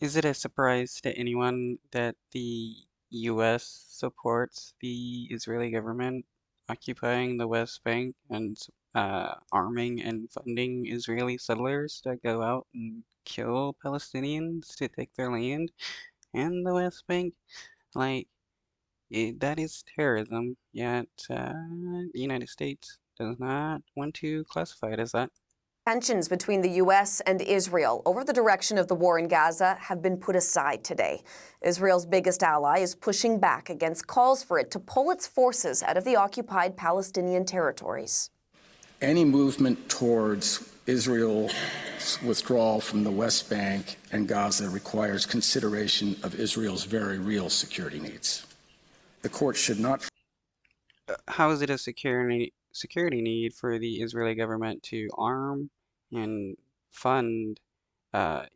Is it a surprise to anyone that the US supports the Israeli government occupying the West Bank and arming and funding Israeli settlers to go out and kill Palestinians to take their land and the West Bank? Like, that is terrorism, yet the United States does not want to classify it as that. Tensions between the U.S. and Israel over the direction of the war in Gaza have been put aside today. Israel's biggest ally is pushing back against calls for it to pull its forces out of the occupied Palestinian territories. Any movement towards Israel's withdrawal from the West Bank and Gaza requires consideration of Israel's very real security needs. The court should not. How is it a security need for the Israeli government to arm and fund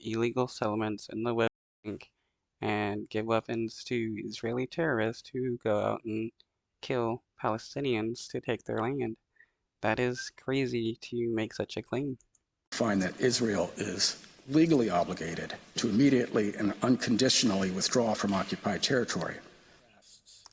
illegal settlements in the West Bank and give weapons to Israeli terrorists who go out and kill Palestinians to take their land? That is crazy to make such a claim. Find that Israel is legally obligated to immediately and unconditionally withdraw from occupied territory.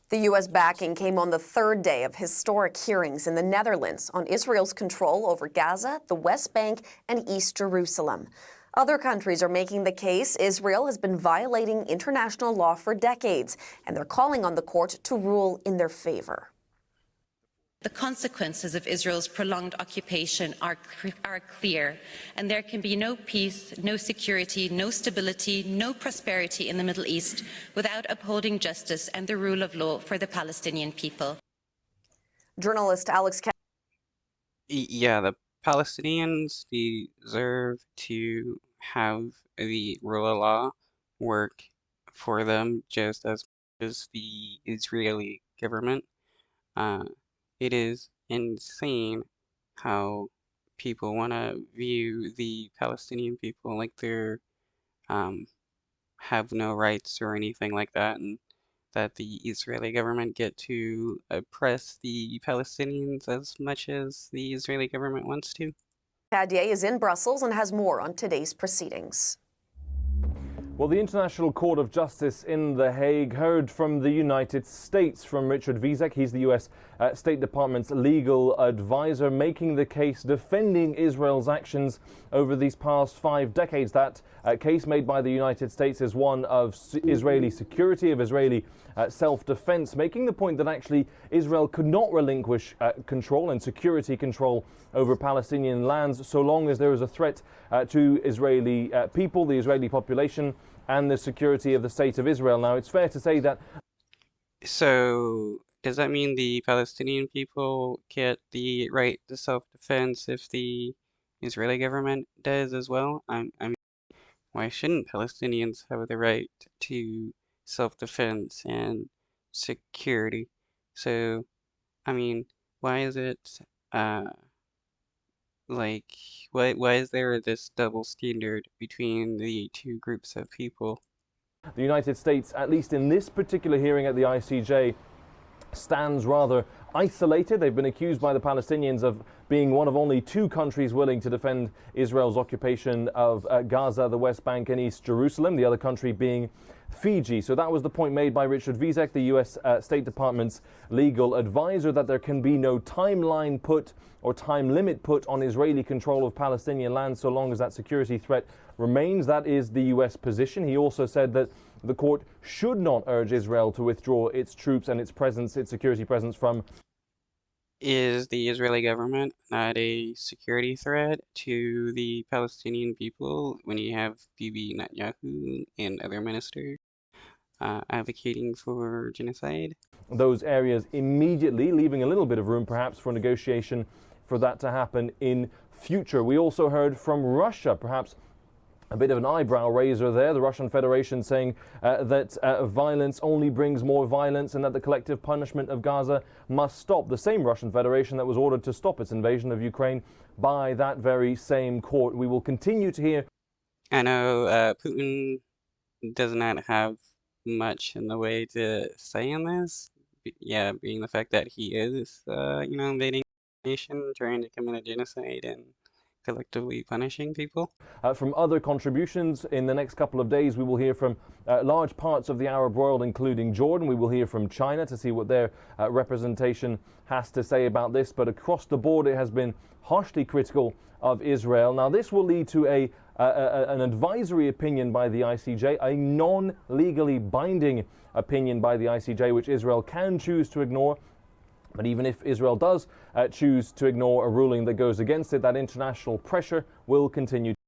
The U.S. backing came on the third day of historic hearings in the Netherlands on Israel's control over Gaza, the West Bank, and East Jerusalem. Other countries are making the case Israel has been violating international law for decades, and they're calling on the court to rule in their favor. The consequences of Israel's prolonged occupation are clear, and there can be no peace, no security, no stability, no prosperity in the Middle East without upholding justice and the rule of law for the Palestinian people. Journalist Alex Yeah, the Palestinians deserve to have the rule of law work for them just as much as the Israeli government. Uh, it is insane how people want to view the Palestinian people like they're um, have no rights or anything like that, and that the Israeli government get to oppress the Palestinians as much as the Israeli government wants to. Cadier is in Brussels and has more on today's proceedings. Well, the International Court of Justice in The Hague heard from the United States, from Richard Vizek. He's the U.S. State Department's legal advisor, making the case defending Israel's actions over these past 5 decades. That case made by the United States is one of Israeli security, of Israeli self-defense, making the point that actually Israel could not relinquish control and security control over Palestinian lands so long as there is a threat to Israeli people, the Israeli population, and the security of the state of Israel. Now, it's fair to say that. So, does that mean the Palestinian people get the right to self-defense if the Israeli government does as well? I mean, why shouldn't Palestinians have the right to self-defense and security? So, I mean, why is it uh like why is there this double standard between the two groups of people? The United States, at least in this particular hearing at the ICJ, stands rather isolated. They've been accused by the Palestinians of being one of only 2 countries willing to defend Israel's occupation of Gaza, the West Bank, and East Jerusalem, the other country being Fiji. So that was the point made by Richard Vizek, the U.S. State Department's legal advisor, that there can be no timeline put or time limit put on Israeli control of Palestinian land so long as that security threat remains. That is the U.S. position. He also said that the court should not urge Israel to withdraw its troops and its presence, its security presence from. Is the Israeli government not a security threat to the Palestinian people when you have Bibi Netanyahu and other ministers advocating for genocide? Those areas immediately, leaving a little bit of room perhaps for negotiation for that to happen in future. We also heard from Russia, perhaps a bit of an eyebrow raiser there, the Russian Federation saying that violence only brings more violence and that the collective punishment of Gaza must stop. The same Russian Federation that was ordered to stop its invasion of Ukraine by that very same court. We will continue to hear. I know Putin does not have much in the way to say on this. Yeah, being the fact that he is, invading a nation, trying to commit a genocide and collectively punishing people. From other contributions, in the next couple of days we will hear from large parts of the Arab world, including Jordan. We will hear from China to see what their representation has to say about this. But across the board it has been harshly critical of Israel. Now this will lead to an advisory opinion by the ICJ, a non-legally binding opinion by the ICJ, which Israel can choose to ignore. But even if Israel does choose to ignore a ruling that goes against it, that international pressure will continue.